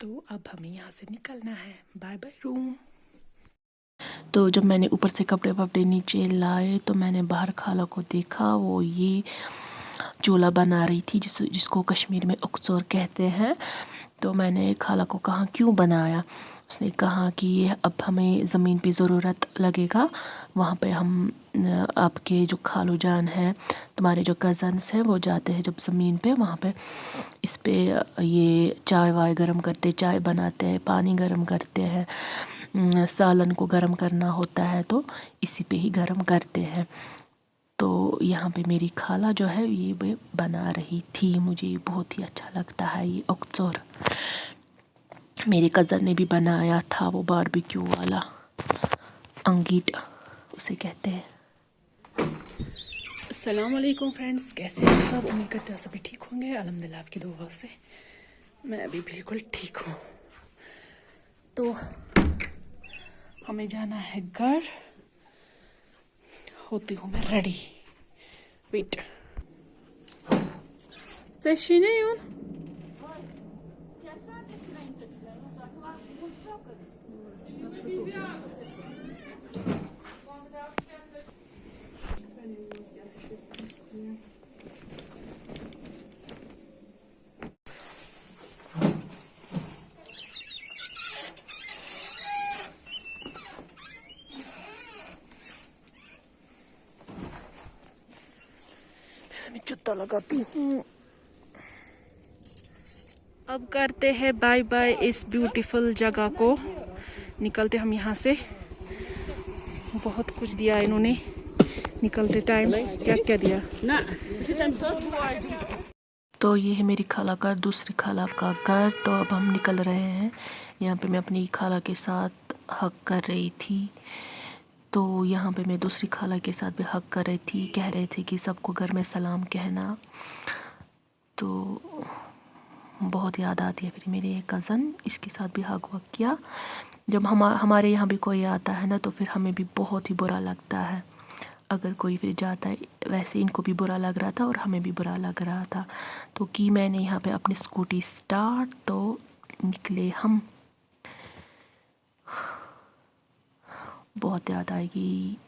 तो अब हमें यहाँ से निकलना है। Bye bye room. तो जब मैंने ऊपर से कपड़े वपड़े नीचे लाए तो मैंने बाहर खाला को देखा, वो ये चूल्हा बना रही थी जिसको कश्मीर में उकसोर कहते हैं। तो मैंने खाला को कहा क्यों बनाया। उसने कहा कि ये अब हमें ज़मीन पे ज़रूरत लगेगा, वहाँ पे हम आपके जो खालू जान है, तुम्हारे जो कज़न्स हैं, वो जाते हैं जब ज़मीन पे, वहाँ पे इस पे ये चाय वाय गरम करते, चाय बनाते हैं, पानी गरम करते हैं, सालन को गरम करना होता है तो इसी पे ही गरम करते हैं। तो यहाँ पे मेरी खाला जो है ये बना रही थी, मुझे बहुत ही अच्छा लगता है ये उकसोर। मेरे कज़न ने भी बनाया था वो बारबेक्यू वाला अंगीठ उसे कहते हैं। अस्सलाम वालेकुम फ्रेंड्स, कैसे हैं सब? उम्मीद करते हो सभी ठीक होंगे। अल्हम्दुलिल्लाह आपकी दुआ से मैं भी बिल्कुल ठीक हूँ। तो हमें जाना है घर, होती हूँ मैं रेडी। वेट जूता लगाती हूँ। अब करते हैं बाय बाय इस ब्यूटीफुल जगह को, निकलते हम यहाँ से। बहुत कुछ दिया इन्होंने निकलते टाइम, क्या क्या दिया ना। तो ये है मेरी खाला का, दूसरी खाला का घर। तो अब हम निकल रहे हैं। यहाँ पे मैं अपनी खाला के साथ हक कर रही थी, तो यहाँ पे मैं दूसरी खाला के साथ भी हक कर रही थी। कह रहे थे कि सबको घर में सलाम कहना। तो बहुत याद आती है फिर मेरे कज़न, इसके साथ भी हक वक किया। जब हमारे यहाँ भी कोई आता है ना तो फिर हमें भी बहुत ही बुरा लगता है अगर कोई फिर जाता है। वैसे इनको भी बुरा लग रहा था और हमें भी बुरा लग रहा था। तो कि मैंने यहाँ पे अपनी स्कूटी स्टार्ट, तो निकले हम। बहुत याद आएगी।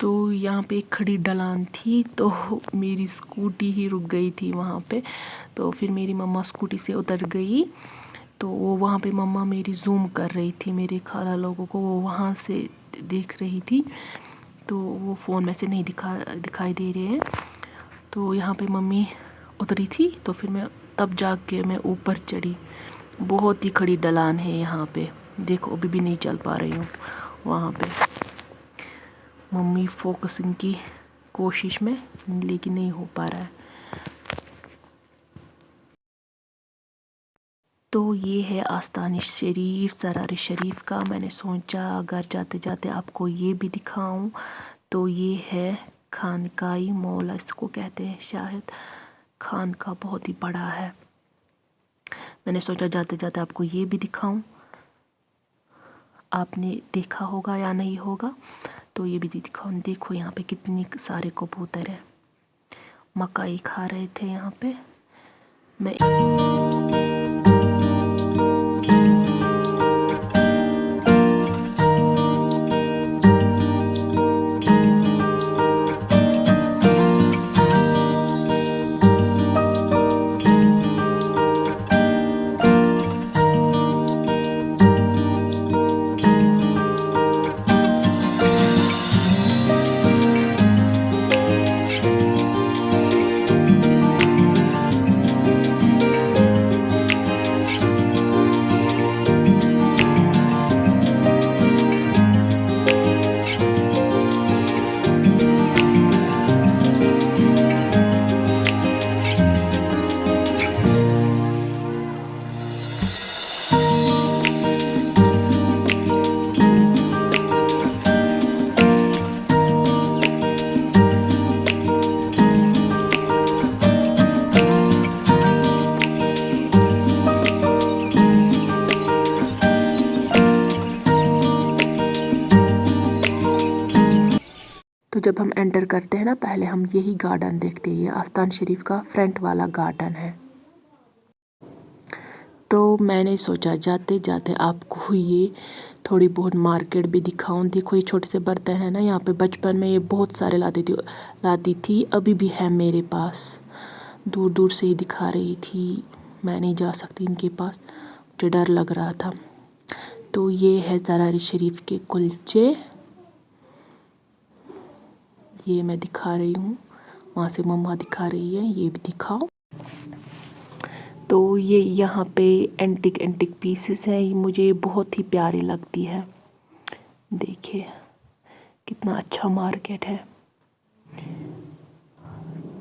तो यहाँ पे एक खड़ी ढलान थी, तो मेरी स्कूटी ही रुक गई थी वहाँ पे। तो फिर मेरी मम्मा स्कूटी से उतर गई, तो वो वहाँ पे मम्मा मेरी जूम कर रही थी मेरे खाला लोगों को, वो वहाँ से देख रही थी। तो वो फ़ोन में से नहीं दिखाई दे रहे हैं। तो यहाँ पे मम्मी उतरी थी, तो फिर मैं तब जाके मैं ऊपर चढ़ी। बहुत ही खड़ी ढलान है यहाँ पे, देखो अभी भी नहीं चल पा रही हूँ वहाँ पे। मम्मी फोकसिंग की कोशिश में, लेकिन नहीं हो पा रहा है। तो ये है आस्तान शरीफ, सरार शरीफ का। मैंने सोचा घर जाते जाते आपको ये भी दिखाऊं। तो ये है खानकाई मौला इसको कहते हैं शायद। खानका बहुत ही बड़ा है, मैंने सोचा जाते जाते आपको ये भी दिखाऊं। आपने देखा होगा या नहीं होगा, तो ये भी दिखाऊं। देखो यहाँ पे कितनी सारे कबूतर हैं, मकाई खा रहे थे यहाँ पे। मैं तो जब हम एंटर करते हैं ना, पहले हम यही गार्डन देखते हैं। ये आस्थान शरीफ का फ्रंट वाला गार्डन है। तो मैंने सोचा जाते जाते आपको ये थोड़ी बहुत मार्केट भी दिखाऊं। देखो ये छोटे से बर्तन है ना, यहाँ पे बचपन में ये बहुत सारे लाती थी, अभी भी है मेरे पास। दूर दूर से ही दिखा रही थी, मैं नहीं जा सकती इनके पास, मुझे डर लग रहा था। तो ये है ज़रारी शरीफ के कुलचे, ये मैं दिखा रही हूँ, वहाँ से मम्मा दिखा रही है, ये भी दिखाओ। तो ये यहाँ पे एंटिक पीसेस हैं, ये मुझे बहुत ही प्यारी लगती है। देखिए कितना अच्छा मार्केट है।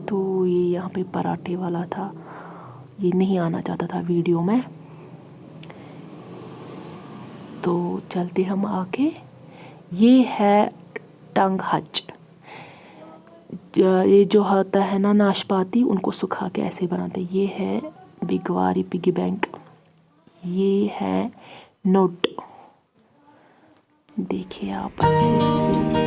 तो ये यहाँ पे पराठे वाला था, ये नहीं आना चाहता था वीडियो में, तो चलते हम आगे। ये है टंग हच, ये जो होता है ना नाशपाती, उनको सुखा के ऐसे बनाते। ये है बिगवारी पिगी बैंक, ये है नोट, देखिए आप अच्छे से।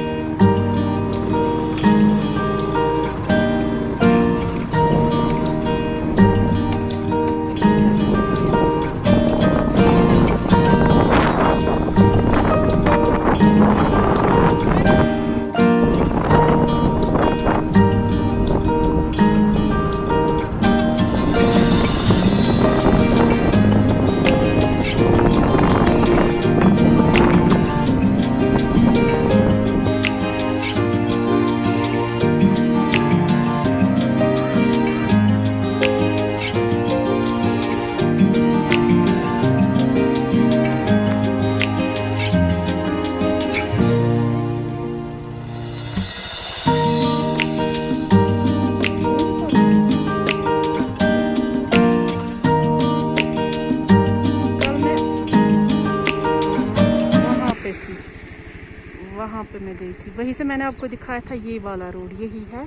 वहाँ पे मैं गई थी, वहीं से मैंने आपको दिखाया था ये वाला रोड, यही है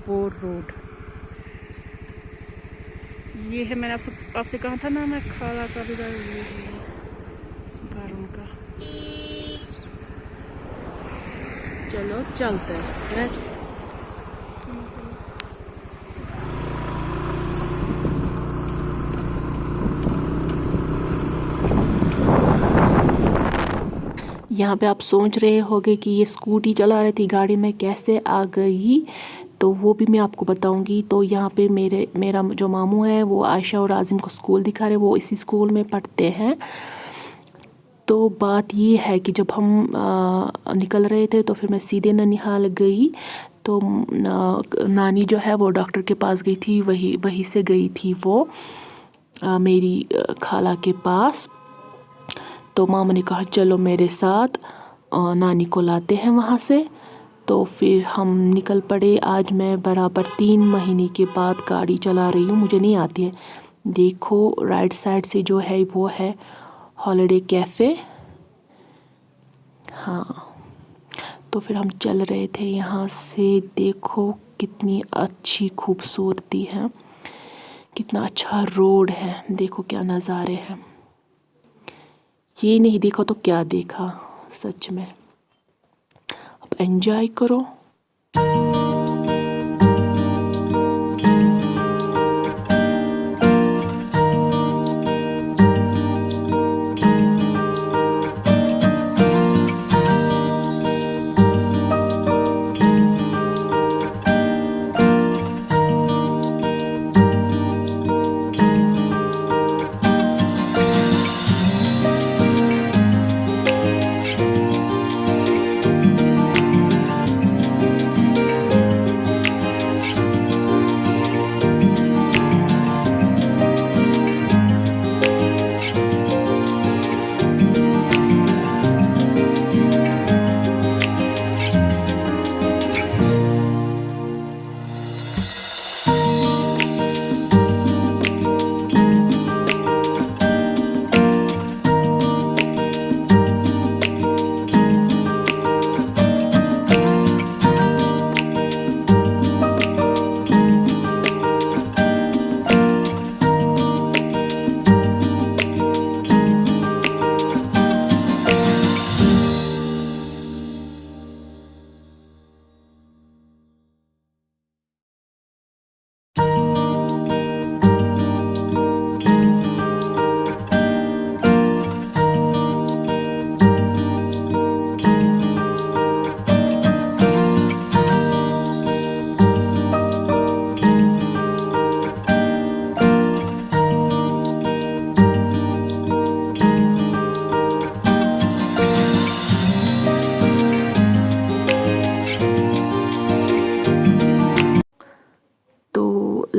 वो रोड। ये है, मैंने आपसे कहा था ना, मैं खाला का भी घर उनका। चलो चलते हैं। यहाँ पे आप सोच रहे होगे कि ये स्कूटी चला रही थी, गाड़ी में कैसे आ गई, तो वो भी मैं आपको बताऊंगी। तो यहाँ पे मेरा जो मामू है वो आयशा और आज़िम को स्कूल दिखा रहे, वो इसी स्कूल में पढ़ते हैं। तो बात ये है कि जब हम निकल रहे थे तो फिर मैं सीधे ननिहाल गई। तो नानी जो है वो डॉक्टर के पास गई थी, वहीं से गई थी वो मेरी खाला के पास। तो मामा ने कहा चलो मेरे साथ, नानी को लाते हैं वहाँ से। तो फिर हम निकल पड़े। आज मैं बराबर 3 महीने के बाद गाड़ी चला रही हूँ, मुझे नहीं आती है। देखो राइट साइड से जो है वो है हॉलिडे कैफ़े। हाँ, तो फिर हम चल रहे थे यहाँ से। देखो कितनी अच्छी खूबसूरती है, कितना अच्छा रोड है, देखो क्या नज़ारे हैं। ये नहीं देखा तो क्या देखा सच में। अब एंजॉय करो।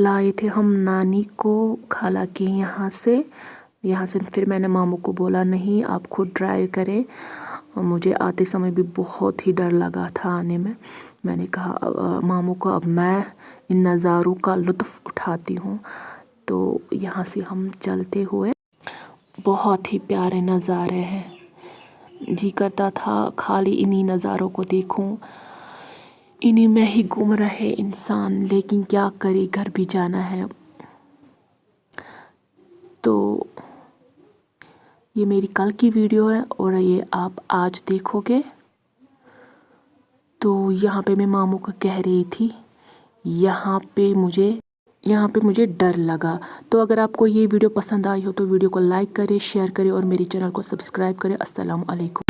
लाए थे हम नानी को खाला के यहाँ से फिर मैंने मामू को बोला नहीं आप खुद ड्राइव करें। मुझे आते समय भी बहुत ही डर लगा था आने में। मैंने कहा मामू को अब मैं इन नज़ारों का लुत्फ़ उठाती हूँ। तो यहाँ से हम चलते हुए, बहुत ही प्यारे नज़ारे हैं। जी करता था खाली इन्हीं नज़ारों को देखूं, इन्हीं में ही घूम रहे इंसान, लेकिन क्या करे घर भी जाना है। तो ये मेरी कल की वीडियो है और ये आप आज देखोगे। तो यहाँ पे मैं मामू को कह रही थी यहाँ पे मुझे डर लगा। तो अगर आपको ये वीडियो पसंद आई हो तो वीडियो को लाइक करें, शेयर करें और मेरे चैनल को सब्सक्राइब करें। अस्सलाम वालेकुम।